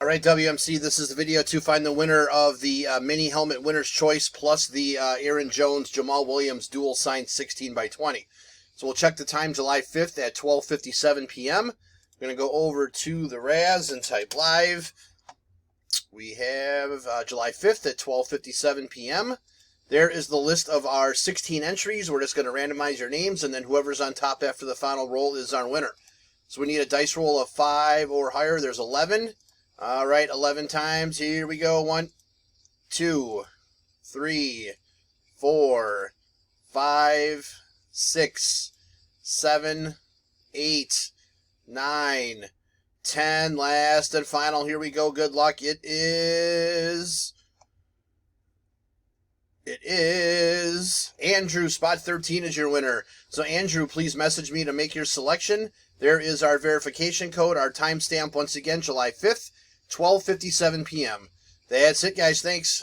All right, WMC, this is the video to find the winner of the mini helmet winner's choice plus the Aaron Jones Jamal Williams dual signed 16 by 20. So we'll check the time July 5th at 12:57 p.m. I'm going to go over to the Raz and type live. We have July 5th at 12:57 p.m. There is the list of our 16 entries. We're just going to randomize your names, and then whoever's on top after the final roll is our winner. So we need a dice roll of 5 or higher. There's 11. All right, 11 times. Here we go. 1, 2, 3, 4, 5, 6, 7, 8, 9, 10. Last and final. Here we go. Good luck. It is Andrew. Spot 13 is your winner. So Andrew, please message me to make your selection. There is our verification code, our timestamp once again, July 5th, 12:57 p.m. That's it, guys. Thanks.